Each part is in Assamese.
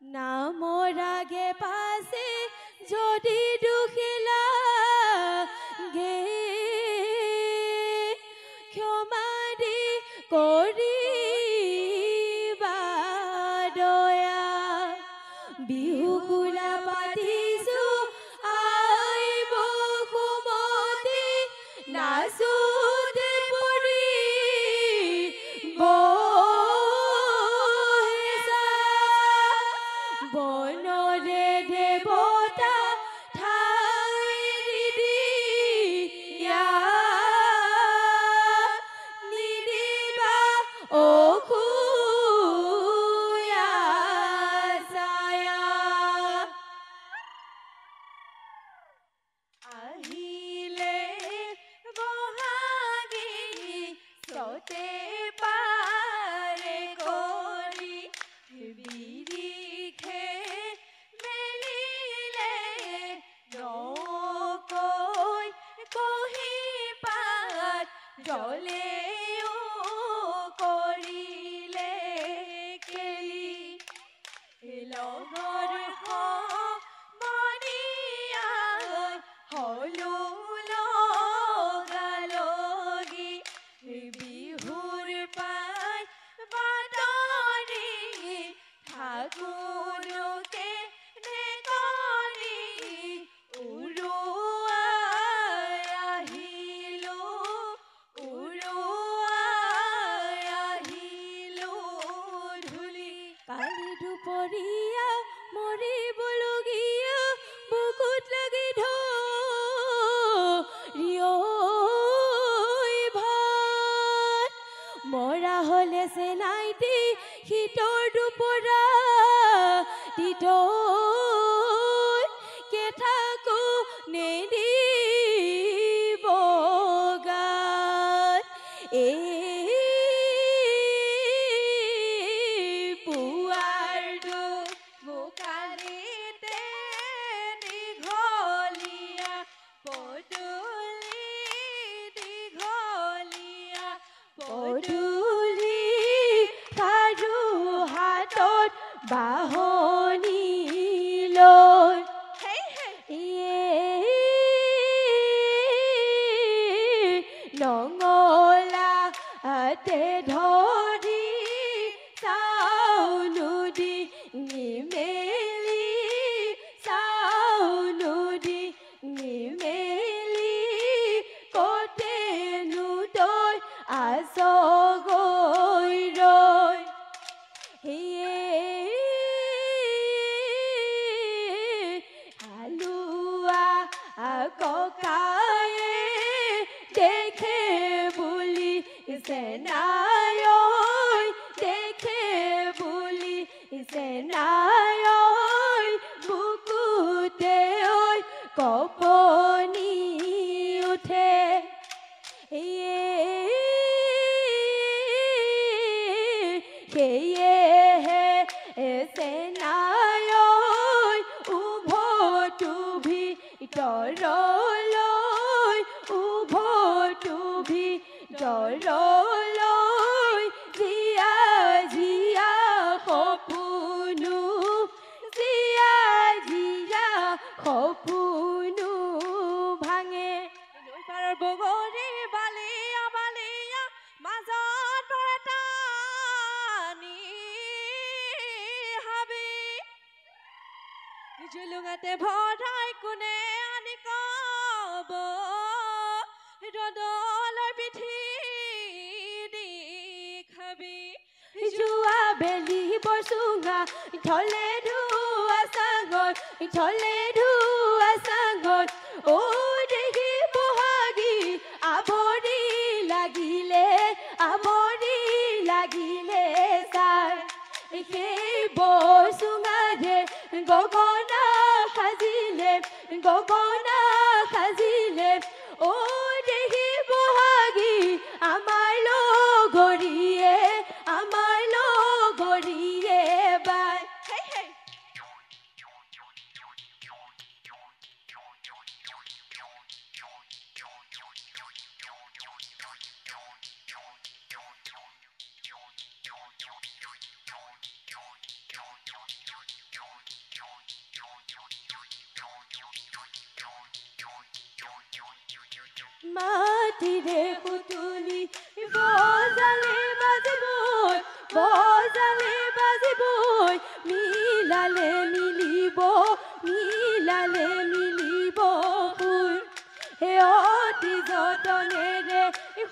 নামৰ আগে পাছে যদি দুখিলা গে ক্ষমা দি কৰিবা দয়া বিহু কুলা পাতিছো আই বসুমতী নাচোতে পৰি বনৰে দেৱতা ঠাই দিয়া নিদিবা অসুয়া ছায়া আহিলে বহাগী চতে পাৰে কৰি বিৰিখে মেলিলে নকৈ কহি পাত জলেও কৰিলে কেলি লগৰ সমনীয়াই হলো লগালগি বিহুৰ পাই বাতৰি ঠাকুৰকে নেকৰি উৰুৱাই আহিলো ধূলি কালি দুপৰীয়া মৰিবলগীয়া বুকুত লাগি ধৰি ভাত মৰা হলে চেনাইটি শীতৰ দুপৰা দিথৈ কেঠাকো নেদিব গাত পুৱাৰটো মুখানিতে দীঘলীয়া পদূলি খাৰু হাতত বাহনি লৈ নঙলা হাতে ধৰি চাউলো দি নিমেলি কতেনো তই আছ গৈ ৰৈ হালোৱা ককায়ে দেখে বুলি চেনাই বুকুতে কপনি উঠে সেয়েহে চেনাই উভতো ভিতৰলৈ জিয়া সপোনো ভাঙে নৈ পাৰৰ বগৰী বালিয়া মাজত টানি হাবি জুলুঙাতে ভৰাই কোনে আনি কব ৰদলৰ পিঠি দি খাবি যোৱা বেলি বৰচুঙা ঢলে ধুৱা চাঙত ও দেখি বহাগী আৱৰি লাগিলে চাই সেই বৰচুঙাৰে গগনা সাজিলে ও দেখি বহাগী আমাৰ লগৰীয়ে বাই মাটিৰে পুতুলি বজালে বাজিবই বজালে বাজিবই মিলালে মিলিব মিলালে মিলিব সুৰ হে অতি যতনেৰে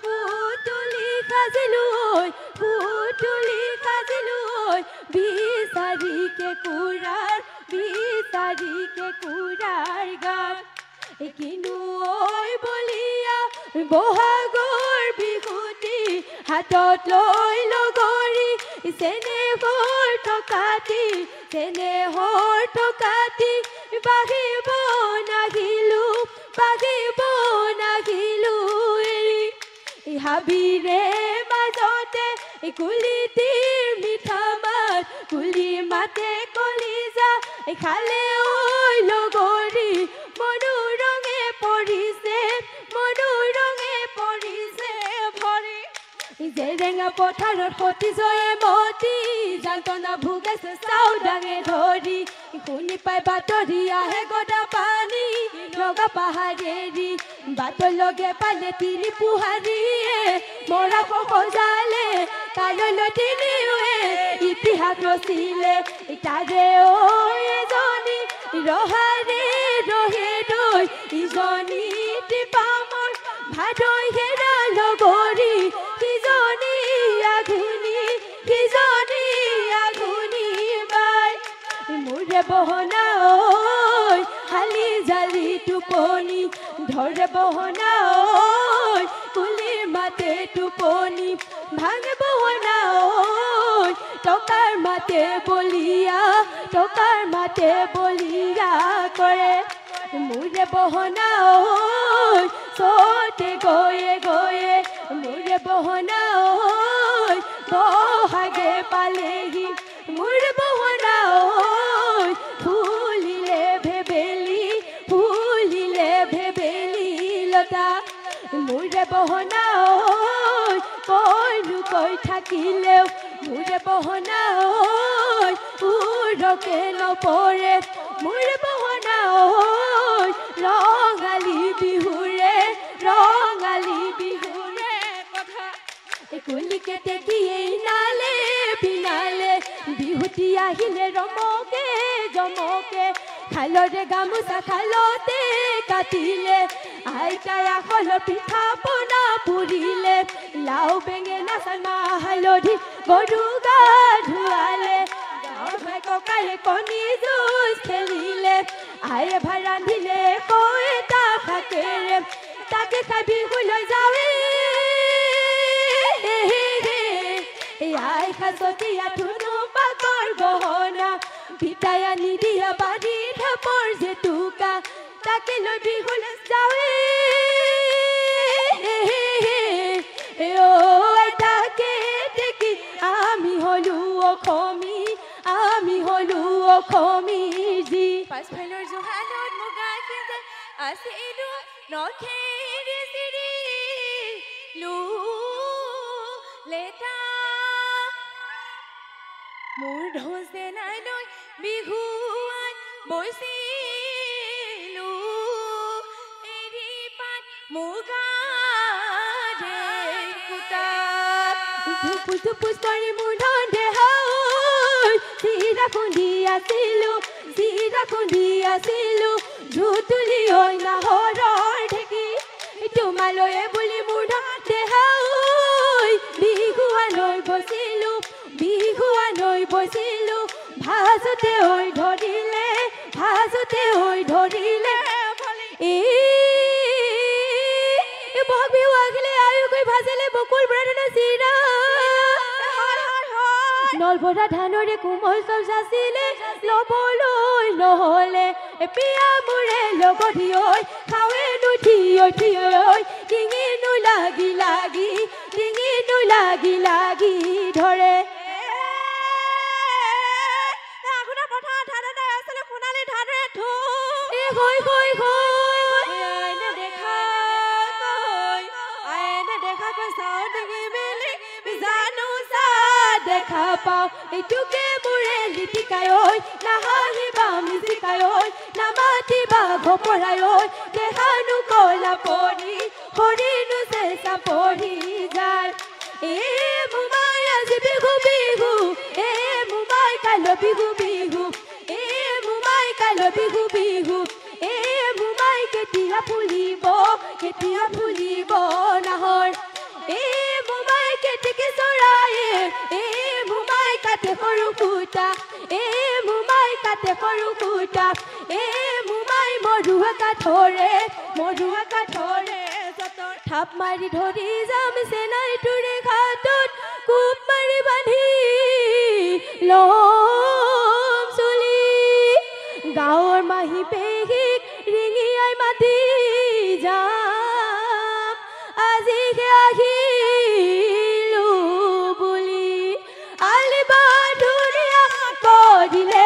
পুতুলি সাজিলৈ বিচাৰি কেঁকুৰাৰ গান কিনো ঐ বলিয়া বহাগৰ বিহুটি হাতত লৈ লগৰী চেনেহৰ টকাটি বাঢ়িব নাহিলো এৰি হাবিৰে মাজতে কুলিটিৰ মিঠা মাত কুলি মাতে কলিজা খালে ঐ লগৰী মনোৰঙে পৰিছে ভৰি জেৰেঙা পথাৰত সতী জয়ে মতি যান্তনা ভোগেছে চাউ ডাঙে ধৰি শুনি পাই বাতৰি আহে গদা পানী লগা পাহাৰেৰি বাটৰ লগে পালে তিনি পুহাৰীয়ে মৰা সজালে কাইলৈ তিনিওৱে ইতিহাস ৰচিলে তাৰে ঐ এজনী ৰহাৰে ৰহে দৈ ইজনী টিপামৰ ভাদৈ হেৰা লগৰী সিজনী আঘুনি বাই মোৰে বহনা ঐ হালি জালি টোপনি ধৰে বহনা ঐ কুলিৰ মাতে টোপনি ভাঙে বহনা ঐ টকাৰ মাতে বলিয়া কৰে মোৰে বহনা ঐ চতে গয়ে মোৰে বহনা ঐ বহাগে পালেহি মোৰে বহনা ঐ ফুলিলে ভেবেলি লতা মোৰে বহনা ঐ কইনো কৈ থাকিলেও মোৰে বহনা ঐ উৰকে নপৰে মোৰে বহনা ঐ ৰঙালী বিহুৰে কথা কুলিকে তেতিয়াই বিনালে বিহুতি আহিলে ৰমকে জমকে খালৰে গামোচা খালতে কাটিলে আইতাই আখলৰ পিঠা পনা পুৰিলে লাও বেঙেনা চানা হালধি গৰু গা ধুৱালে গাঁৱৰ ভাই ককায়ে কণী যুঁজ খেলিলে আয়ে ভাই ৰান্ধিলে কইতা শাকেৰে তাকে খাই বিহুলৈ যাৱে আই খাজতীয়া ধুনু পাকৰ গহনা পিতাই আনি দিয়া বাৰী ঢাপৰ জেতুকা তাকে লৈ বিহুলৈ যাৱে তাকে দেখি আমি হলো অসমী যি পাছফালৰ জোহালত মুগা সিজাই আছিলো নখেৰে চিৰি লেটা মোৰ ঢোছে নাই লৈ বিহুৱান বৈছিলো এৰি পাত মুগাৰে কুটাত ধুপুচ কৰি মোৰ চিৰা খুন্দি আছিলো ধুতুলি ঐ নাহৰৰ ঢেকি তোমালৈয়ে বুলি মোৰ বিহুৱানৈ বৈছিলো ভাজতে ঐ ধৰিলে বহাগ বিহু আহিলে আয়ু গৈ ভাজিলে বকুল ব্ৰাধনা চিৰা নলবৰা ধানৰে কোমল চাউল যাচিলে লবলৈ নহলে পিয়া মোৰে লগধি ঐ খাৱেনো থিয় ডিঙিনো লাগি ধৰে দেখা পাও এইটোকে মোৰে লিটিকাই ঐ নাহাহিবা মিজিকাই ঐ নামাতিবা ঘপৰাই ঐ দেহানো কলা পৰি হৰিণো চেঁচা পৰি যায় মোমাই আজি বিহু বিহু মোমাই কাইলৈ বিহু বিহু মোমাই কাইলৈ বিহু বিহু মোমাই কেতিয়া ফুলিব নাহৰ মোমাই কেতেকী চৰায়ে মোমাই কাটে সৰু সূতা মোমাই কাটে সৰু সূতা মোমাই মৰুৱা কাঠৰে যতৰ থাপ মাৰি ধৰি যাম চেনাই তোৰে ঘাটত কোপ মাৰি বান্ধি লম চুলি গাঁৱৰ মাহী পেহীক ৰিঙিয়াই মাতি যাম আজিহে আহিলো বুলি আলি বান্ধুনীয়া কৰিলে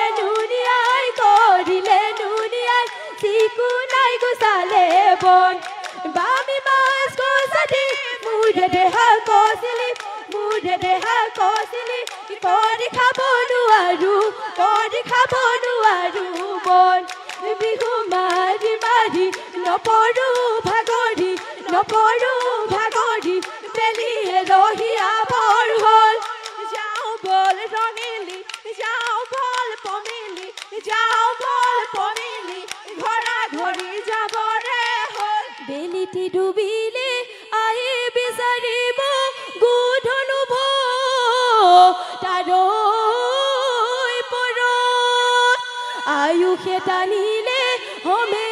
নুনিয়াই চিকুনাই গুচালে বন বামি মাছ গছাতি মুঢ়ে দেহা কছিলি কৰি খাব নোৱাৰো বন বিহু মাৰি মাৰি নপৰো ভাগৰি বেলিয়ে ৰহিয়া ভৰ হ'ল যাওঁ বল ৰঙিলি ঘৰা ঘৰি যাবৰে হ'ল বেলিটি ডুবিলে আহি বিচাৰিব গোধনু তাৰৈ পৰত আয়ুষে টানিলে হমে